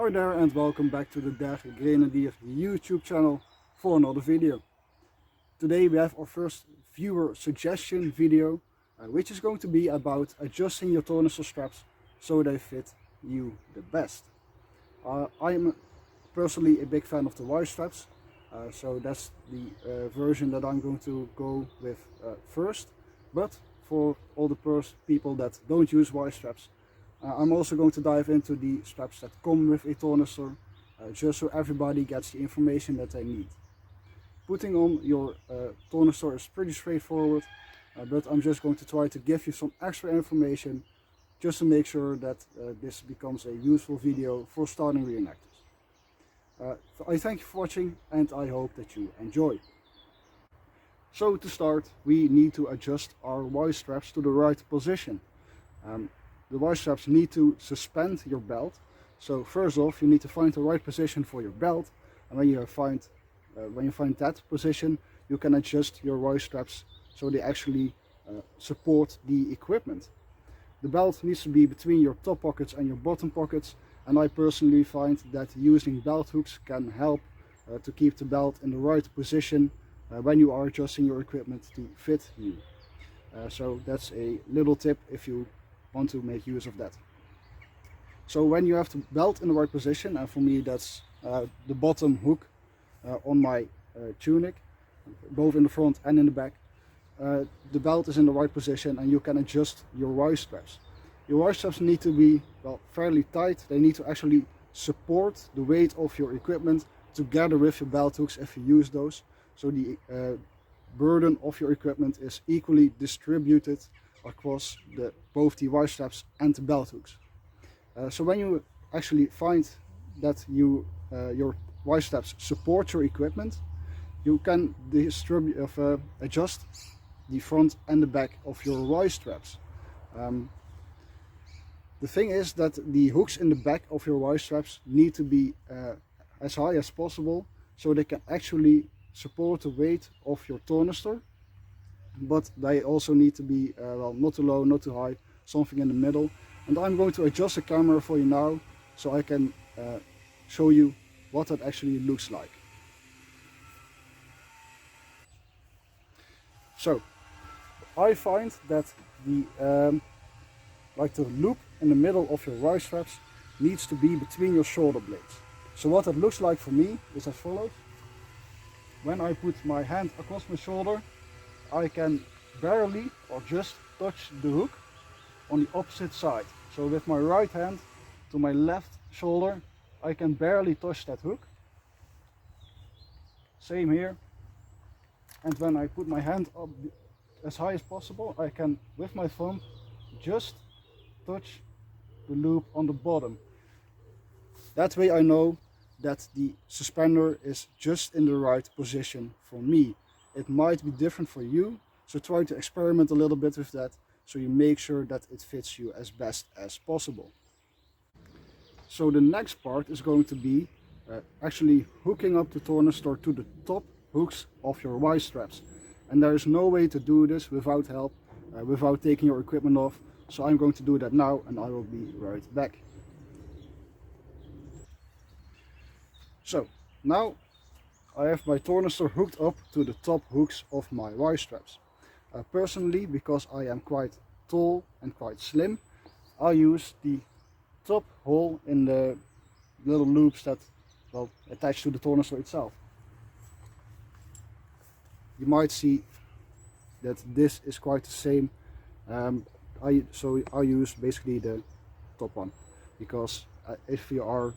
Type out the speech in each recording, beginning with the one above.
Hi there and welcome back to the Der Grenadier YouTube channel for another video. Today we have our first viewer suggestion video, which is going to be about adjusting your tornister straps so they fit you the best. I'm personally a big fan of the Y straps, so that's the version that I'm going to go with first. But for all the people that don't use Y straps, I'm also going to dive into the straps that come with a tornister, just so everybody gets the information that they need. Putting on your tornister is pretty straightforward, but I'm just going to try to give you some extra information just to make sure that this becomes a useful video for starting reenactors. I thank you for watching and I hope that you enjoy. So to start, we need to adjust our Y straps to the right position. The Y straps need to suspend your belt. So first off, you need to find the right position for your belt, and when you find that position, you can adjust your Y straps so they actually support the equipment. The belt needs to be between your top pockets and your bottom pockets, and I personally find that using belt hooks can help to keep the belt in the right position when you are adjusting your equipment to fit you. So that's a little tip if you want to make use of that. So when you have the belt in the right position, and for me that's the bottom hook on my tunic, both in the front and in the back, the belt is in the right position and you can adjust your Y straps. Your Y straps need to be, well, fairly tight. They need to actually support the weight of your equipment together with your belt hooks if you use those, so the burden of your equipment is equally distributed across both the Y straps and the belt hooks. So when you actually find that your Y straps support your equipment, you can adjust the front and the back of your Y straps. The thing is that the hooks in the back of your Y straps need to be as high as possible, so they can actually support the weight of your tornister, but they also need to be well, not too low, not too high, something in the middle. And I'm going to adjust the camera for you now so I can show you what that actually looks like. So I find that the loop in the middle of your Y straps needs to be between your shoulder blades. So what that looks like for me is as follows. When I put my hand across my shoulder, I can barely or just touch the hook on the opposite side. So with my right hand to my left shoulder, I can barely touch that hook. Same here. And when I put my hand up as high as possible, I can, with my thumb, just touch the loop on the bottom. That way I know that the suspender is just in the right position for me. It might be different for you, so try to experiment a little bit with that so you make sure that it fits you as best as possible. So the next part is going to be actually hooking up the tornister to the top hooks of your Y straps. And there is no way to do this without help, without taking your equipment off. So I'm going to do that now and I will be right back. So now I have my tornister hooked up to the top hooks of my Y straps. Personally, because I am quite tall and quite slim, I use the top hole in the little loops that, well, attach to the tornister itself. You might see that this is quite the same. So I use basically the top one, because if you are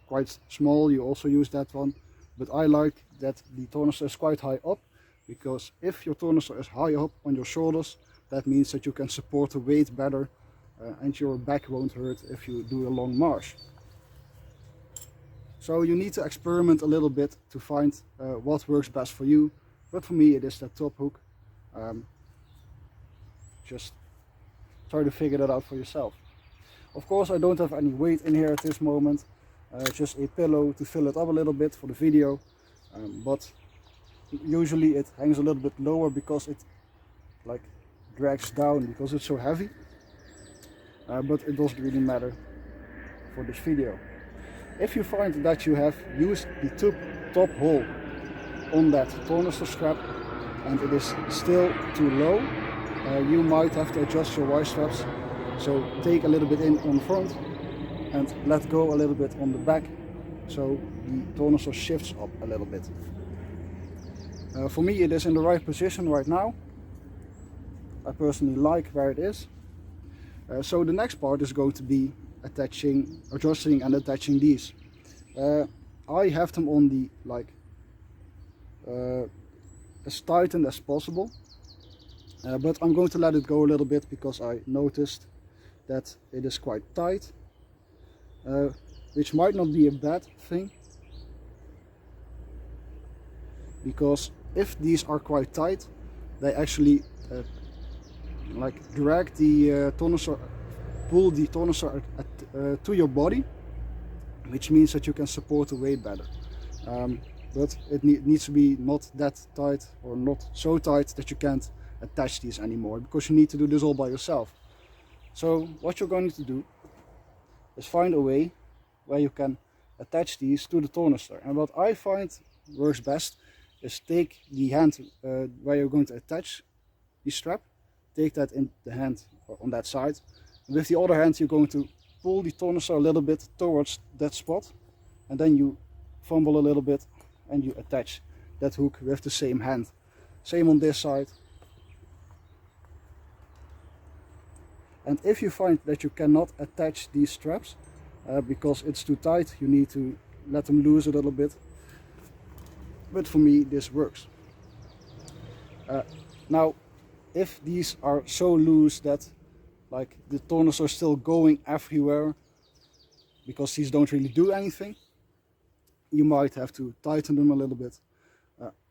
quite small, you also use that one. But I like that the tornister is quite high up, because if your tornister is high up on your shoulders, that means that you can support the weight better and your back won't hurt if you do a long march. So you need to experiment a little bit to find what works best for you, but for me it is that top hook. Just try to figure that out for yourself. Of course I don't have any weight in here at this moment, just a pillow to fill it up a little bit for the video, but usually it hangs a little bit lower because it like drags down because it's so heavy, but it doesn't really matter for this video. If you find that you have used the top hole on that tornister strap and it is still too low, you might have to adjust your Y straps. So take a little bit in on the front and let go a little bit on the back, so the tornister shifts up a little bit. For me it is in the right position right now. I personally like where it is. So the next part is going to be adjusting and attaching these. I have them on the as tightened as possible, but I'm going to let it go a little bit because I noticed that it is quite tight, which might not be a bad thing, because if these are quite tight, they actually drag the tornister, pull the tornister to your body, which means that you can support the weight better. But it needs to be not that tight, or not so tight that you can't attach these anymore, because you need to do this all by yourself. So what you're going to do is find a way where you can attach these to the tornister. And what I find works best is take the hand where you're going to attach the strap, take that in the hand on that side, and with the other hand you're going to pull the tornister a little bit towards that spot, and then you fumble a little bit and you attach that hook with the same hand. Same on this side. And if you find that you cannot attach these straps because it's too tight, you need to let them loose a little bit. But for me this works. Now if these are so loose that the tornister are still going everywhere because these don't really do anything, you might have to tighten them a little bit.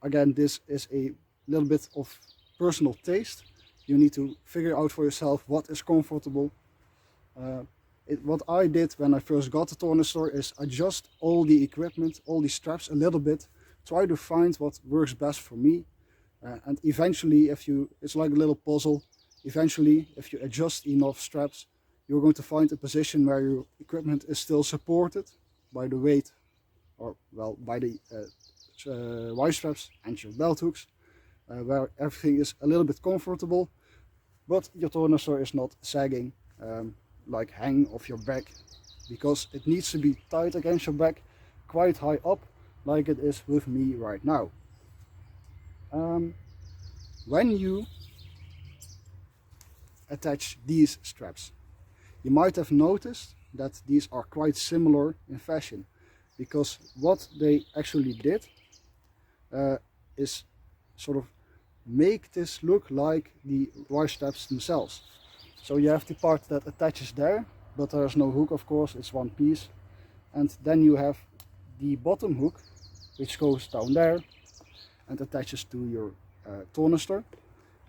Again, this is a little bit of personal taste. You need to figure out for yourself what is comfortable. What I did when I first got the tornister is adjust all the equipment, all the straps a little bit, try to find what works best for me. And eventually, it's like a little puzzle. Eventually, if you adjust enough straps, you're going to find a position where your equipment is still supported by the weight, or well, by the Y straps and your belt hooks, where everything is a little bit comfortable, but your tornister is not sagging, like hanging off your back, because it needs to be tight against your back, quite high up, like it is with me right now. When you attach these straps, you might have noticed that these are quite similar in fashion, because what they actually did is sort of make this look like the Y straps themselves. So you have the part that attaches there, but there's no hook, of course, it's one piece. And then you have the bottom hook, which goes down there and attaches to your tornister.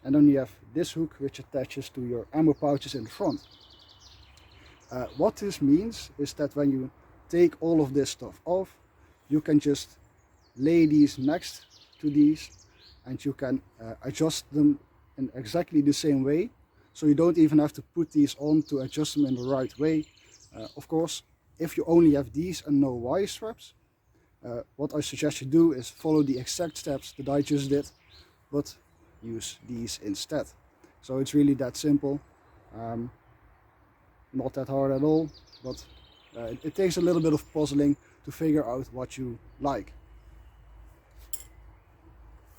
And then you have this hook, which attaches to your ammo pouches in the front. What this means is that when you take all of this stuff off, you can just lay these next to these, and you can adjust them in exactly the same way. So you don't even have to put these on to adjust them in the right way. Of course, if you only have these and no Y straps, what I suggest you do is follow the exact steps that I just did, but use these instead. So it's really that simple. Not that hard at all, but it takes a little bit of puzzling to figure out what you like.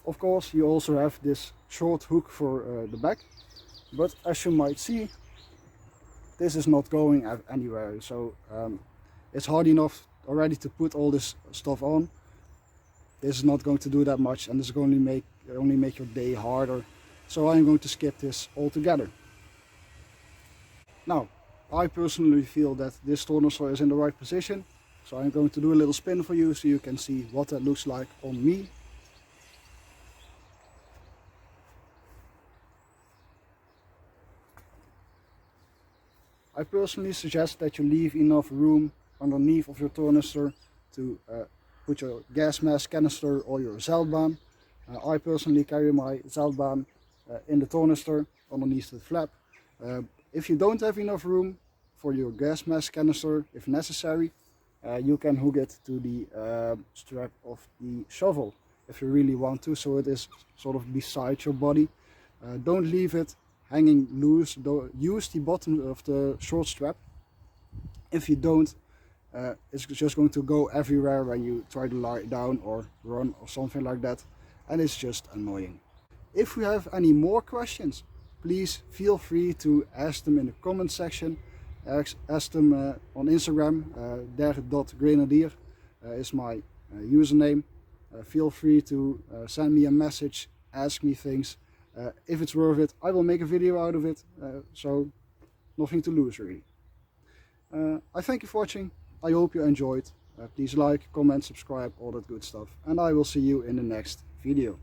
Of course, you also have this short hook for the back, but as you might see, this is not going anywhere. So it's hard enough already to put all this stuff on. This is not going to do that much, and this is going to only make your day harder. So I'm going to skip this altogether. Now, I personally feel that this tornister is in the right position, so I'm going to do a little spin for you so you can see what that looks like on me. I personally suggest that you leave enough room underneath of your tornister to put your gas mask canister or your Zeldbahn. I personally carry my Zeldbahn in the tornister underneath the flap. If you don't have enough room for your gas mask canister, if necessary, you can hook it to the strap of the shovel if you really want to, so it is sort of beside your body. Don't leave it hanging loose. Use the bottom of the short strap. If you don't, it's just going to go everywhere when you try to lie down or run or something like that, and it's just annoying. If you have any more questions, please feel free to ask them in the comment section. Ask them on Instagram. Der.grenadier is my username. Feel free to send me a message, ask me things. If it's worth it, I will make a video out of it, so nothing to lose really. I thank you for watching. I hope you enjoyed. Please like, comment, subscribe, all that good stuff, and I will see you in the next video.